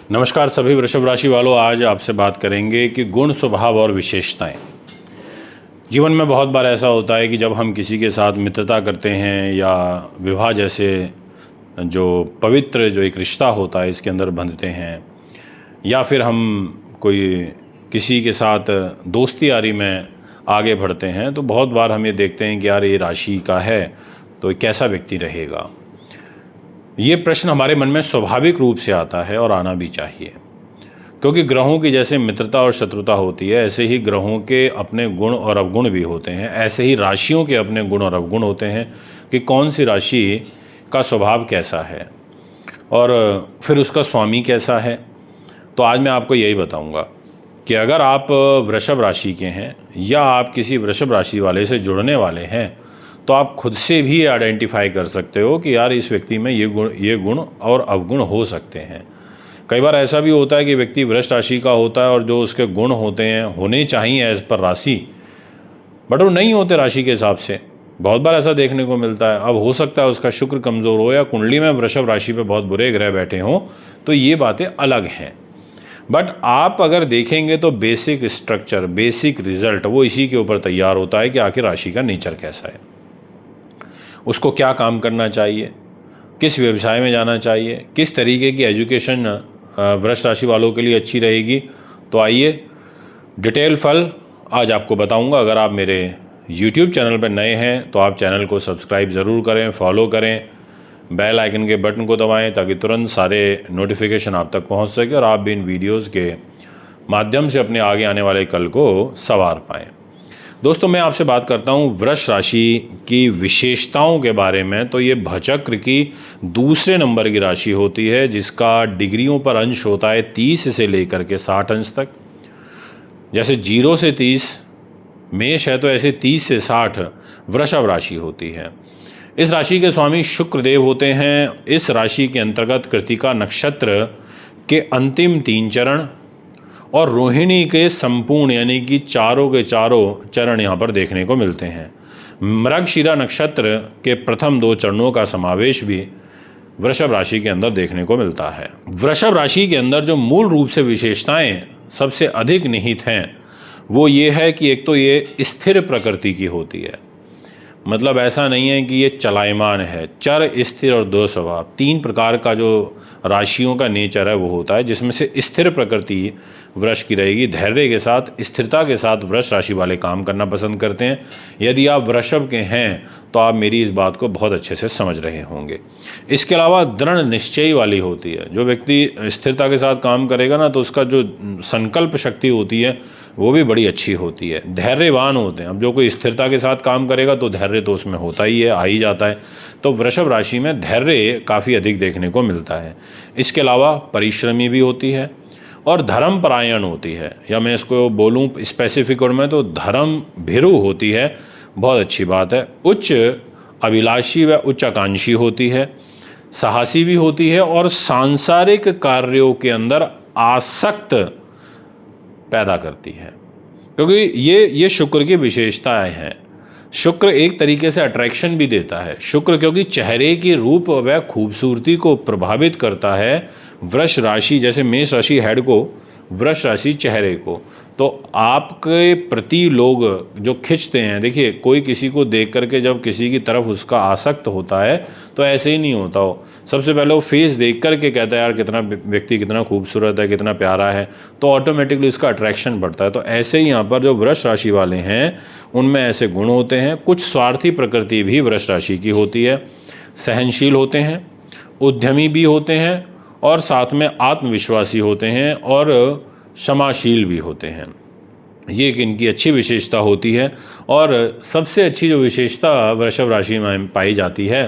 नमस्कार सभी वृषभ राशि वालों, आज आपसे बात करेंगे कि गुण, स्वभाव और विशेषताएं। जीवन में बहुत बार ऐसा होता है कि जब हम किसी के साथ मित्रता करते हैं या विवाह जैसे जो पवित्र जो एक रिश्ता होता है इसके अंदर बंधते हैं, या फिर हम कोई किसी के साथ दोस्ती यारी में आगे बढ़ते हैं, तो बहुत बार हम ये देखते हैं कि यार ये राशि का है तो कैसा व्यक्ति रहेगा। ये प्रश्न हमारे मन में स्वाभाविक रूप से आता है और आना भी चाहिए, क्योंकि ग्रहों की जैसे मित्रता और शत्रुता होती है, ऐसे ही ग्रहों के अपने गुण और अवगुण भी होते हैं। ऐसे ही राशियों के अपने गुण और अवगुण होते हैं कि कौन सी राशि का स्वभाव कैसा है और फिर उसका स्वामी कैसा है। तो आज मैं आपको यही बताऊंगा कि अगर आप वृषभ राशि के हैं या आप किसी वृषभ राशि वाले से जुड़ने वाले हैं, तो आप खुद से भी आइडेंटिफाई कर सकते हो कि यार इस व्यक्ति में ये गुण और अवगुण हो सकते हैं। कई बार ऐसा भी होता है कि व्यक्ति वृष राशि का होता है और जो उसके गुण होते हैं होने चाहिए एज पर राशि, बट वो नहीं होते राशि के हिसाब से। बहुत बार ऐसा देखने को मिलता है। अब हो सकता है उसका शुक्र कमज़ोर हो या कुंडली में वृषभ राशि पे बहुत बुरे ग्रह बैठे हों, तो ये बातें अलग हैं। बट आप अगर देखेंगे तो बेसिक स्ट्रक्चर, बेसिक रिजल्ट वो इसी के ऊपर तैयार होता है कि आखिर राशि का नेचर कैसा है, उसको क्या काम करना चाहिए, किस व्यवसाय में जाना चाहिए, किस तरीके की एजुकेशन वृष राशि वालों के लिए अच्छी रहेगी। तो आइए डिटेल फल आज आपको बताऊंगा। अगर आप मेरे YouTube चैनल पर नए हैं तो आप चैनल को सब्सक्राइब ज़रूर करें, फॉलो करें, बेल आइकन के बटन को दबाएं ताकि तुरंत सारे नोटिफिकेशन आप तक पहुंच सके और आप भी इन वीडियोस के माध्यम से अपने आगे आने वाले कल को संवार पाएँ। दोस्तों, मैं आपसे बात करता हूँ वृष राशि की विशेषताओं के बारे में। तो ये भचक्र की दूसरे नंबर की राशि होती है, जिसका डिग्रियों पर अंश होता है 30 से लेकर के 60 अंश तक। जैसे 0 से 30 मेष है, तो ऐसे 30 से 60 वृषभ राशि होती है। इस राशि के स्वामी शुक्र देव होते हैं। इस राशि के अंतर्गत कृतिका नक्षत्र के अंतिम 3 चरण और रोहिणी के संपूर्ण यानी कि चारों के चारों चरण यहाँ पर देखने को मिलते हैं। मृगशिरा नक्षत्र के प्रथम 2 चरणों का समावेश भी वृषभ राशि के अंदर देखने को मिलता है। वृषभ राशि के अंदर जो मूल रूप से विशेषताएं सबसे अधिक निहित हैं वो ये है कि एक तो ये स्थिर प्रकृति की होती है। मतलब ऐसा नहीं है कि ये चलायमान है। चर, स्थिर और दो स्वभाव, 3 प्रकार का जो राशियों का नेचर है वो होता है, जिसमें से स्थिर प्रकृति वृष की रहेगी। धैर्य के साथ, स्थिरता के साथ वृष राशि वाले काम करना पसंद करते हैं। यदि आप वृषभ के हैं तो आप मेरी इस बात को बहुत अच्छे से समझ रहे होंगे। इसके अलावा दृढ़ निश्चय वाली होती है। जो व्यक्ति स्थिरता के साथ काम करेगा ना, तो उसका जो संकल्प शक्ति होती है वो भी बड़ी अच्छी होती है। धैर्यवान होते हैं। अब जो कोई स्थिरता के साथ काम करेगा तो धैर्य तो उसमें होता ही है, आ ही जाता है। तो वृषभ राशि में धैर्य काफ़ी अधिक देखने को मिलता है। इसके अलावा परिश्रमी भी होती है और धर्मपरायण होती है, या मैं इसको बोलूँ स्पेसिफिक और में तो धर्म भीरु होती है। बहुत अच्छी बात है। उच्च अभिलाषी व उच्च आकांक्षी होती है, साहसी भी होती है और सांसारिक कार्यों के अंदर आसक्त पैदा करती है, क्योंकि ये शुक्र की विशेषताएं हैं। शुक्र एक तरीके से अट्रैक्शन भी देता है। शुक्र क्योंकि चेहरे की रूप व खूबसूरती को प्रभावित करता है। वृष राशि जैसे मेष राशि हेड को, वृष राशि चेहरे को, तो आपके प्रति लोग जो खिंचते हैं, देखिए कोई किसी को देख करके जब किसी की तरफ उसका आसक्त होता है तो ऐसे ही नहीं होता हो। सबसे पहले वो फेस देख करके कहता है यार कितना व्यक्ति कितना खूबसूरत है, कितना प्यारा है, तो ऑटोमेटिकली उसका अट्रैक्शन बढ़ता है। तो ऐसे ही यहाँ पर जो वृष राशि वाले हैं उनमें ऐसे गुण होते हैं। कुछ स्वार्थी प्रकृति भी वृष राशि की होती है। सहनशील होते हैं, उद्यमी भी होते हैं और साथ में आत्मविश्वासी होते हैं और क्षमाशील भी होते हैं। ये एक इनकी अच्छी विशेषता होती है। और सबसे अच्छी जो विशेषता वृषभ राशि में पाई जाती है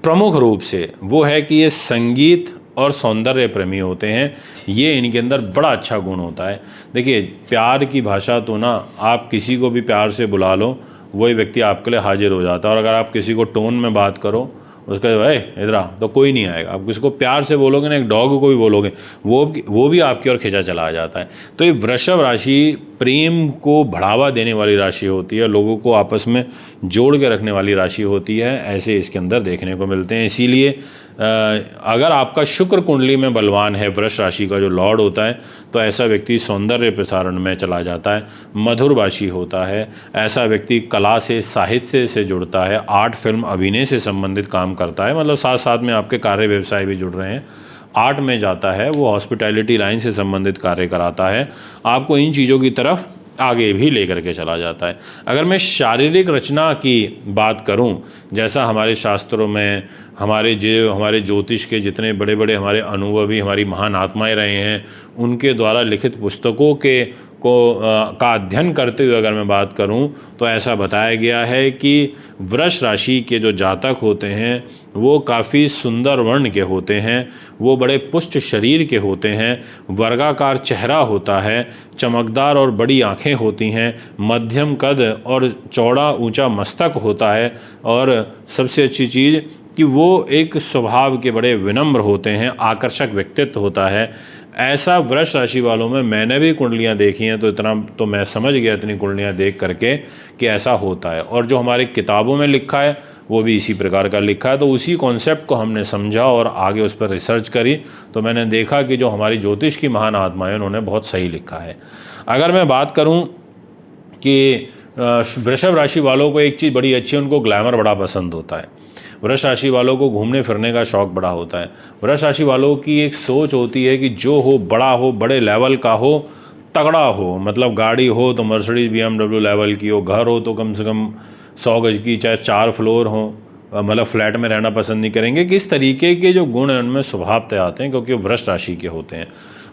प्रमुख रूप से वो है कि ये संगीत और सौंदर्य प्रेमी होते हैं। ये इनके अंदर बड़ा अच्छा गुण होता है। देखिए प्यार की भाषा तो ना, आप किसी को भी प्यार से बुला लो वही व्यक्ति आपके लिए हाजिर हो जाता है। और अगर आप किसी को टोन में बात करो, उसका इधर आ, तो कोई नहीं आएगा। आप किसी को प्यार से बोलोगे ना, एक डॉग को भी बोलोगे, वो भी आपकी ओर खिंचा चला जाता है। तो ये वृषभ राशि प्रेम को बढ़ावा देने वाली राशि होती है, लोगों को आपस में जोड़ के रखने वाली राशि होती है। ऐसे इसके अंदर देखने को मिलते हैं। इसीलिए अगर आपका शुक्र कुंडली में बलवान है, वृष राशि का जो लॉर्ड होता है, तो ऐसा व्यक्ति सौंदर्य प्रसारण में चला जाता है, मधुरभाषी होता है। ऐसा व्यक्ति कला से, साहित्य से जुड़ता है, आर्ट, फिल्म, अभिनय से संबंधित काम करता है, मतलब साथ साथ में आपके कार्य व्यवसाय भी जुड़ रहे हैं, आर्ट में जाता है, वो हॉस्पिटैलिटी लाइन से संबंधित कार्य कराता है, आपको इन चीज़ों की तरफ आगे भी लेकर के चला जाता है। अगर मैं शारीरिक रचना की बात करूं, जैसा हमारे शास्त्रों में हमारे ज्योतिष के जितने बड़े बड़े हमारे अनुभवी, हमारी महान आत्माएं रहे हैं, उनके द्वारा लिखित पुस्तकों का अध्ययन करते हुए अगर मैं बात करूं, तो ऐसा बताया गया है कि वृष राशि के जो जातक होते हैं वो काफ़ी सुंदर वर्ण के होते हैं, वो बड़े पुष्ट शरीर के होते हैं, वर्गाकार चेहरा होता है, चमकदार और बड़ी आँखें होती हैं, मध्यम कद और चौड़ा ऊंचा मस्तक होता है, और सबसे अच्छी चीज़ कि वो एक स्वभाव के बड़े विनम्र होते हैं, आकर्षक व्यक्तित्व होता है। ऐसा वृष राशि वालों में मैंने भी कुंडलियाँ देखी हैं, तो इतना तो मैं समझ गया इतनी कुंडलियाँ देख करके कि ऐसा होता है। और जो हमारी किताबों में लिखा है वो भी इसी प्रकार का लिखा है, तो उसी कॉन्सेप्ट को हमने समझा और आगे उस पर रिसर्च करी, तो मैंने देखा कि जो हमारी ज्योतिष की महान आत्माएं उन्होंने बहुत सही लिखा है। अगर मैं बात करूं कि वृषभ राशि वालों को एक चीज़ बड़ी अच्छी है, उनको ग्लैमर बड़ा पसंद होता है। वृष राशि वालों को घूमने फिरने का शौक़ बड़ा होता है। वृष राशि वालों की एक सोच होती है कि जो हो बड़ा हो, बड़े लेवल का हो, तगड़ा हो, मतलब गाड़ी हो तो मर्सिडीज BMW लेवल की हो, घर हो तो कम से कम 100 गज की, चाहे 4 फ्लोर हो, मतलब फ्लैट में रहना पसंद नहीं करेंगे। किस तरीके के जो गुण हैं उनमें स्वभावतः आते हैं, क्योंकि वो वृष राशि के होते हैं।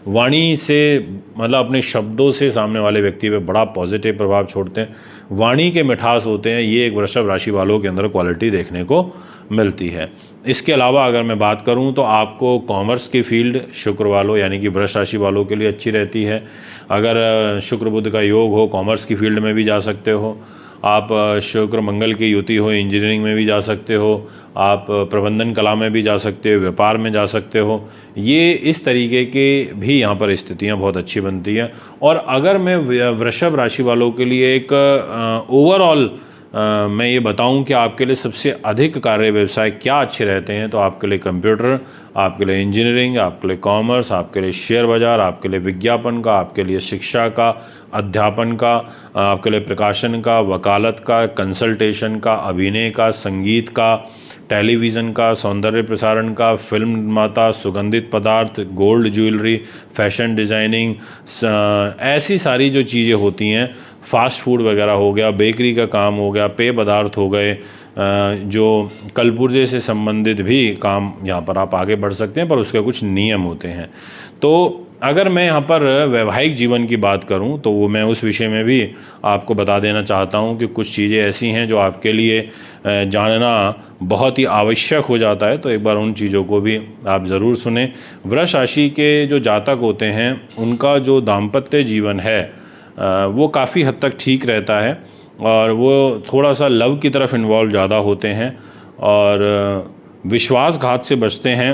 वाणी से, मतलब अपने शब्दों से सामने वाले व्यक्ति पे बड़ा पॉजिटिव प्रभाव छोड़ते हैं, वाणी के मिठास होते हैं, ये एक वृषभ राशि वालों के अंदर क्वालिटी देखने को मिलती है। इसके अलावा अगर मैं बात करूं तो आपको कॉमर्स की फील्ड शुक्र वालों यानी कि वृष राशि वालों के लिए अच्छी रहती है। अगर शुक्र बुध का योग हो, कॉमर्स की फील्ड में भी जा सकते हो आप, शुक्र मंगल की युति हो, इंजीनियरिंग में भी जा सकते हो आप, प्रबंधन कला में भी जा सकते हो, व्यापार में जा सकते हो। ये इस तरीके के भी यहाँ पर स्थितियाँ बहुत अच्छी बनती हैं। और अगर मैं वृषभ राशि वालों के लिए एक ओवरऑल मैं ये बताऊं कि आपके लिए सबसे अधिक कार्य व्यवसाय क्या अच्छे रहते हैं, तो आपके लिए कंप्यूटर, आपके लिए इंजीनियरिंग, आपके लिए कॉमर्स, आपके लिए शेयर बाज़ार, आपके लिए विज्ञापन का, आपके लिए शिक्षा का, अध्यापन का, आपके लिए प्रकाशन का, वकालत का, कंसल्टेशन का, अभिनय का, संगीत का, टेलीविज़न का, सौंदर्य प्रसारण का, फिल्म निर्माता, सुगंधित पदार्थ, गोल्ड ज्वेलरी, फैशन डिज़ाइनिंग, ऐसी सारी जो चीज़ें होती हैं, फास्ट फूड वगैरह हो गया, बेकरी का काम हो गया, पेय पदार्थ हो गए, जो कलपुर्जे से संबंधित भी काम यहाँ पर आप आगे बढ़ सकते हैं, पर उसके कुछ नियम होते हैं। तो अगर मैं यहाँ पर वैवाहिक जीवन की बात करूँ तो वो मैं उस विषय में भी आपको बता देना चाहता हूँ कि कुछ चीज़ें ऐसी हैं जो आपके लिए जानना बहुत ही आवश्यक हो जाता है, तो एक बार उन चीज़ों को भी आप ज़रूर सुने। वृष राशि के जो जातक होते हैं उनका जो दाम्पत्य जीवन है वो काफ़ी हद तक ठीक रहता है, और वो थोड़ा सा लव की तरफ इन्वॉल्व ज़्यादा होते हैं और विश्वासघात से बचते हैं।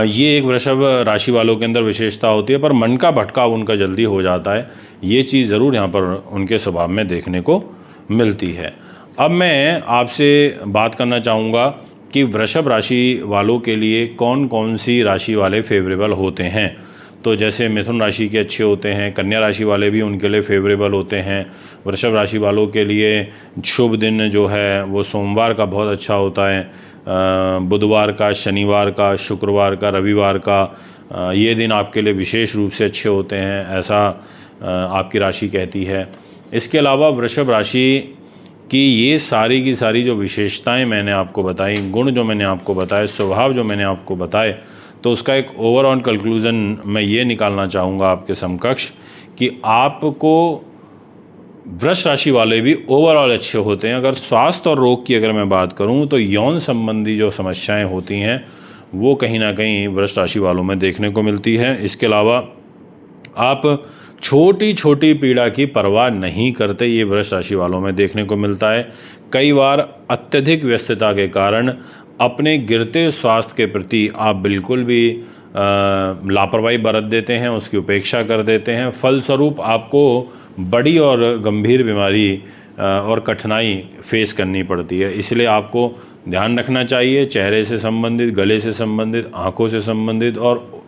ये एक वृषभ राशि वालों के अंदर विशेषता होती है, पर मन का भटकाव उनका जल्दी हो जाता है, ये चीज़ ज़रूर यहाँ पर उनके स्वभाव में देखने को मिलती है। अब मैं आपसे बात करना चाहूँगा कि वृषभ राशि वालों के लिए कौन कौन सी राशि वाले फेवरेबल होते हैं। तो जैसे मिथुन राशि के अच्छे होते हैं, कन्या राशि वाले भी उनके लिए फेवरेबल होते हैं। वृषभ राशि वालों के लिए शुभ दिन जो है वो सोमवार का बहुत अच्छा होता है, बुधवार का, शनिवार का, शुक्रवार का, रविवार का, ये दिन आपके लिए विशेष रूप से अच्छे होते हैं, ऐसा आपकी राशि कहती है। इसके अलावा वृषभ राशि की ये सारी की सारी जो विशेषताएं मैंने आपको बताई, गुण जो मैंने आपको बताए, स्वभाव जो मैंने आपको बताए, तो उसका एक ओवरऑल कंक्लूज़न मैं ये निकालना चाहूँगा आपके समकक्ष कि आपको वृष राशि वाले भी ओवरऑल अच्छे होते हैं। अगर स्वास्थ्य और रोग की अगर मैं बात करूं तो यौन संबंधी जो समस्याएं होती हैं वो कहीं ना कहीं वृष राशि वालों में देखने को मिलती है। इसके अलावा आप छोटी छोटी पीड़ा की परवाह नहीं करते, ये वृष राशि वालों में देखने को मिलता है। कई बार अत्यधिक व्यस्तता के कारण अपने गिरते स्वास्थ्य के प्रति आप बिल्कुल भी लापरवाही बरत देते हैं, उसकी उपेक्षा कर देते हैं। फलस्वरूप आपको बड़ी और गंभीर बीमारी और कठिनाई फेस करनी पड़ती है। इसलिए आपको ध्यान रखना चाहिए। चेहरे से संबंधित, गले से संबंधित, आँखों से संबंधित और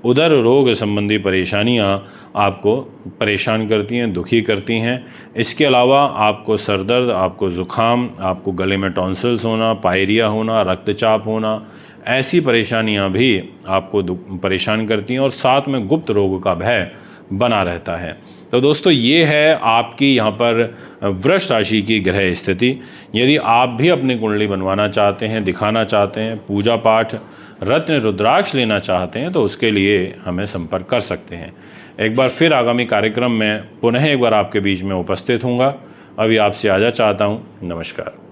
उदर रोग संबंधी परेशानियां आपको परेशान करती हैं, दुखी करती हैं। इसके अलावा आपको सर दर्द, आपको ज़ुकाम, आपको गले में टॉन्सिल्स होना, पायरिया होना, रक्तचाप होना, ऐसी परेशानियां भी आपको परेशान करती हैं और साथ में गुप्त रोग का भय बना रहता है। तो दोस्तों, ये है आपकी यहाँ पर वृष राशि की ग्रह स्थिति। यदि आप भी अपनी कुंडली बनवाना चाहते हैं, दिखाना चाहते हैं, पूजा पाठ रत्न रुद्राक्ष लेना चाहते हैं, तो उसके लिए हमें संपर्क कर सकते हैं। एक बार फिर आगामी कार्यक्रम में पुनः एक बार आपके बीच में उपस्थित हूँगा। अभी आपसे आजा चाहता हूँ। नमस्कार।